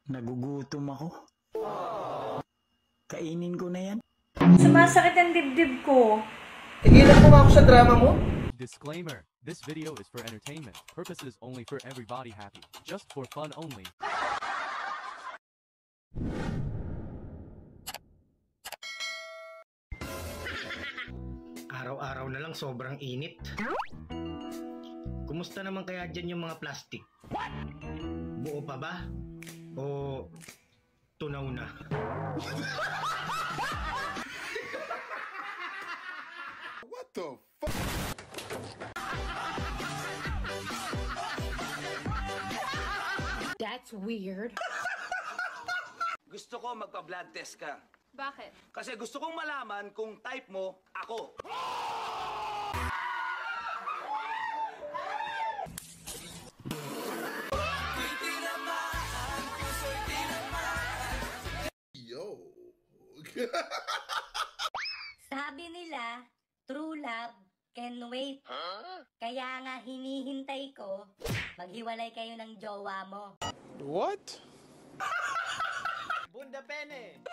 Nagugutom ako. Kainin ko na yan. Sumasakit ang dibdib ko. Tigilan mo nga ako sa drama mo. Disclaimer. This video is for entertainment purposes only, for everybody happy. Just for fun only. Araw-araw na lang sobrang init. Kumusta naman kaya dyan yung mga plastic? Buo pa ba? O tunaw na? What the fuck? That's weird. Gusto ko magpa-blood test ka. Bakit? Kasi gusto kong malaman kung type mo ako. Yo. Sabi nila, true love can wait. Kaya nga hinihintay ko, maghiwalay kayo ng jowa mo. What? Bunda pene!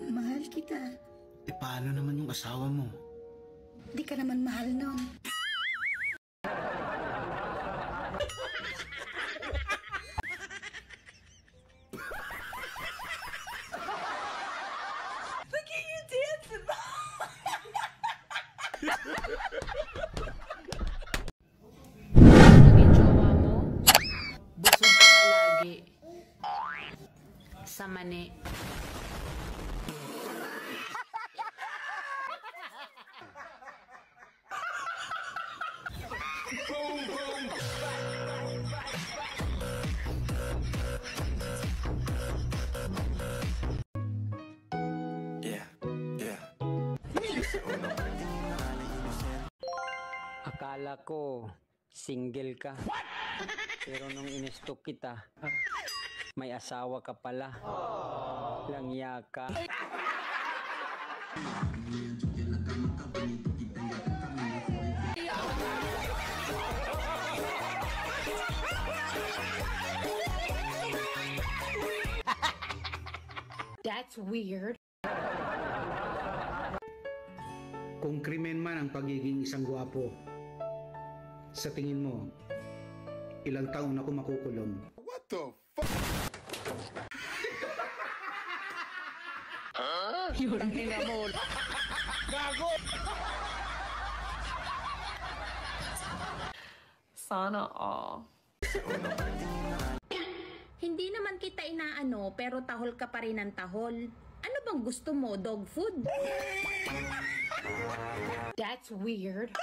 Mahal kita. Eh paano naman yung asawa mo? Di ka naman mahal nun. Look at you dancing! Naging jowa mo? Busog ka palagi. Sa mani. Akala ko, single ka. Pero nung inistok kita, may asawa ka pala. Langya ka. That's weird. Kung krimen man ang pagiging isang gwapo, sa tingin mo, ilang taon ako makukulong? What the fuck? Sana all. Hindi naman kita inaano, pero tahol ka pa rin ng tahol. Ano bang gusto mo? Dog food? That's weird.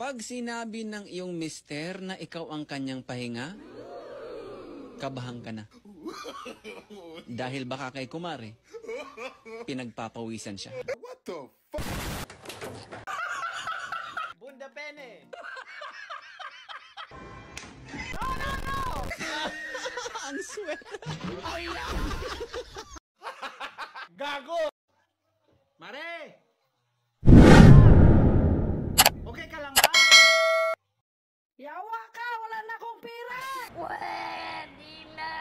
Pag sinabi ng iyong mister na ikaw ang kanyang pahinga, kabahan ka na. Dahil baka kay kumare, pinagpapawisan siya. What the fuck? Bunda pene! Ang sweat! Gago! Mare! Okay ka lang ba? Yawa ka! Wala na akong pera! Pwede na!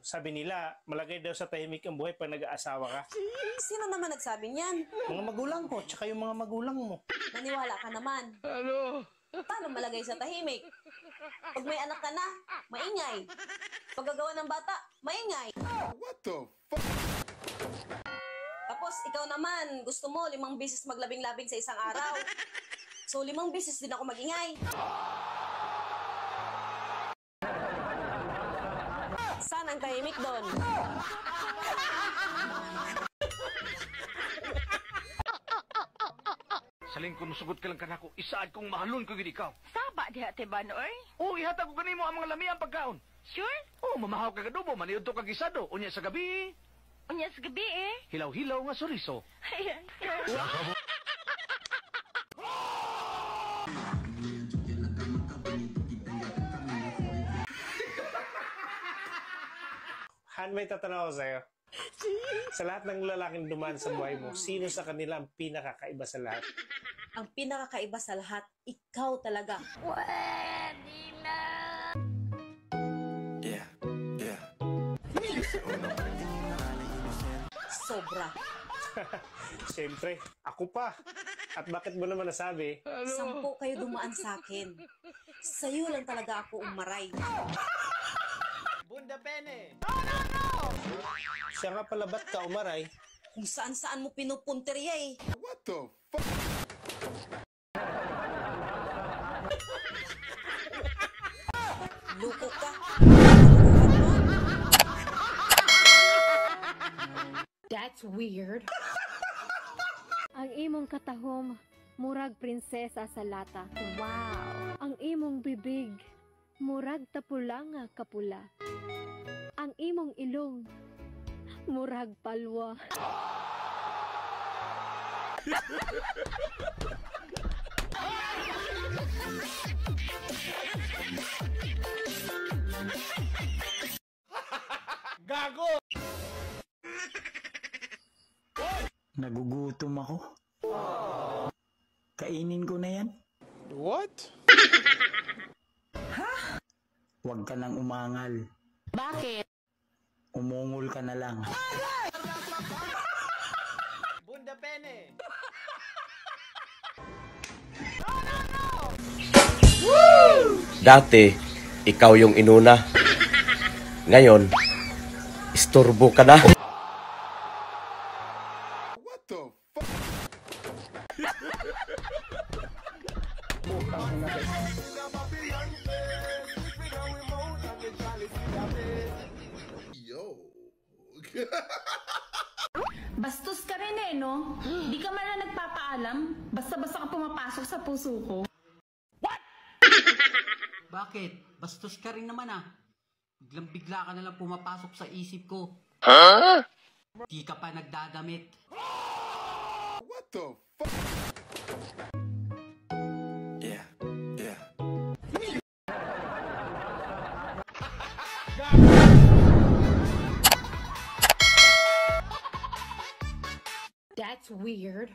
Sabi nila, malagay daw sa tahimik ang buhay pag nag-aasawa ka. Sino naman nagsabi niyan? Mga magulang ko, tsaka yung mga magulang mo. Naniwala ka naman. Paano malagay sa tahimik? Pag may anak ka na, maingay. Paggagawa ng bata, maingay. What the fuck? Tapos ikaw naman, gusto mo 5 beses maglabing-labing sa isang araw. So 5 beses din ako magingay. Saan ang tahimik doon? Saling kung sugot ka lang kanako, isaad kong mahalon ko gid ikaw. Saba diha te Banoy? Oo, ihatag ko kanimo ang mga lami ang pagkaon. Sure? Oo. mamahaw ka gadubo, maniud to kagisado. Unya sa gabi, Unya sa gabi eh. hilaw-hilaw nga suriso. Ayan. Han, may tatanong ako sa'yo. Sa lahat ng lalaking dumaan sa buhay mo, sino sa kanila ang pinakakaiba sa lahat? Ang pinakakaiba sa lahat, ikaw talaga. Pwede na. Sobra. Siyempre, ako pa. At bakit mo naman nasabi? 10 kayo dumaan sa akin. Sa'yo lang talaga ako umaray. Bunda Pene! Siya nga pala, ba't ka umaray? Kung saan-saan mo pinupunteriya eh. What the fuck? Luko ka. That's weird. Ang imong katahom, murag prinsesa sa lata. Wow. Ang imong bibig, murag tapula nga kapula. Ang imong ilong, murag palwa. Gago! Nagugutom ako. Kainin ko na yan. What? Huwag ka nang umangal. Bakit? Umungol ka na lang. Bunda Pene! Dati, ikaw yung inuna. Ngayon, istorbo ka na. What the fuck? Yo. Bastos ka rin eh, no? Di ka man lang nagpapaalam. Basta-basta ka pumapasok sa puso ko. Bakit? Bastos ka rin naman ah. Biglang-bigla ka nalang pumapasok sa isip ko. Di ka pa nagdadamit. What the fuck? That's weird.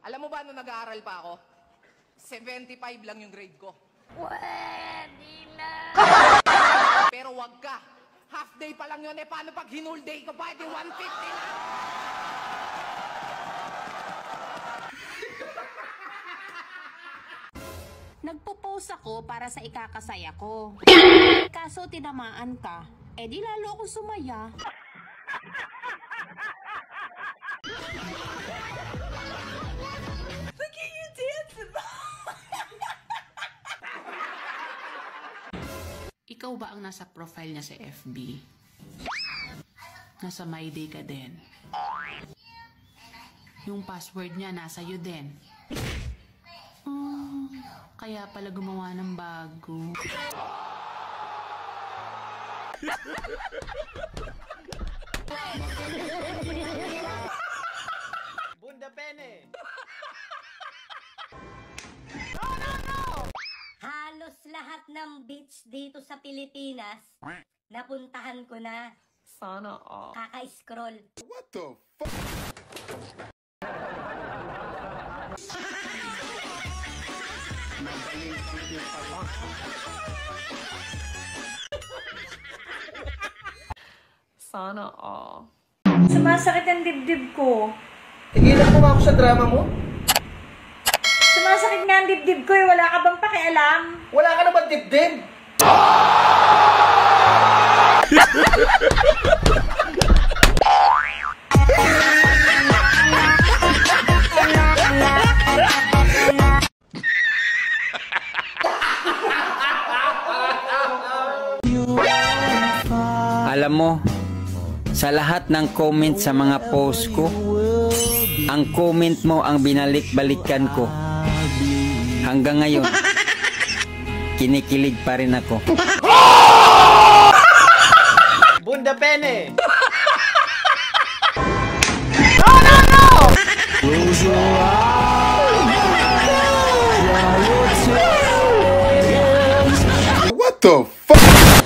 Alam mo ba nung nag-aaral pa ako? 75 lang yung grade ko. Pwede na. Pero wag ka. Half day pa lang yun. Eh paano pag hinul day ko pa? Di 150 na. Nagpo-post ako para sa ikakasaya ko. Kaso tinamaan ka. Eh di lalo akong sumaya. Look at you dancing. Ikaw ba ang nasa profile niya sa FB? Nasa My Day ka din. Yung password niya nasa iyo din. Kaya pala gumawa ng bago. Bunda Pene! Halos lahat ng beach dito sa Pilipinas, napuntahan ko na. Sana all. Kaka-scroll. What the fuck? Sana all. Sumasakit ang dibdib ko. Tigilan mo nga ako sa drama mo. Sumasakit nga ang dibdib ko eh. Wala ka bang pakialam? Wala ka naman dibdib. Alam mo, sa lahat ng comment sa mga post ko, ang comment mo ang binalik-balikan ko. Hanggang ngayon, kinikilig pa rin ako. the pene. What the fuck?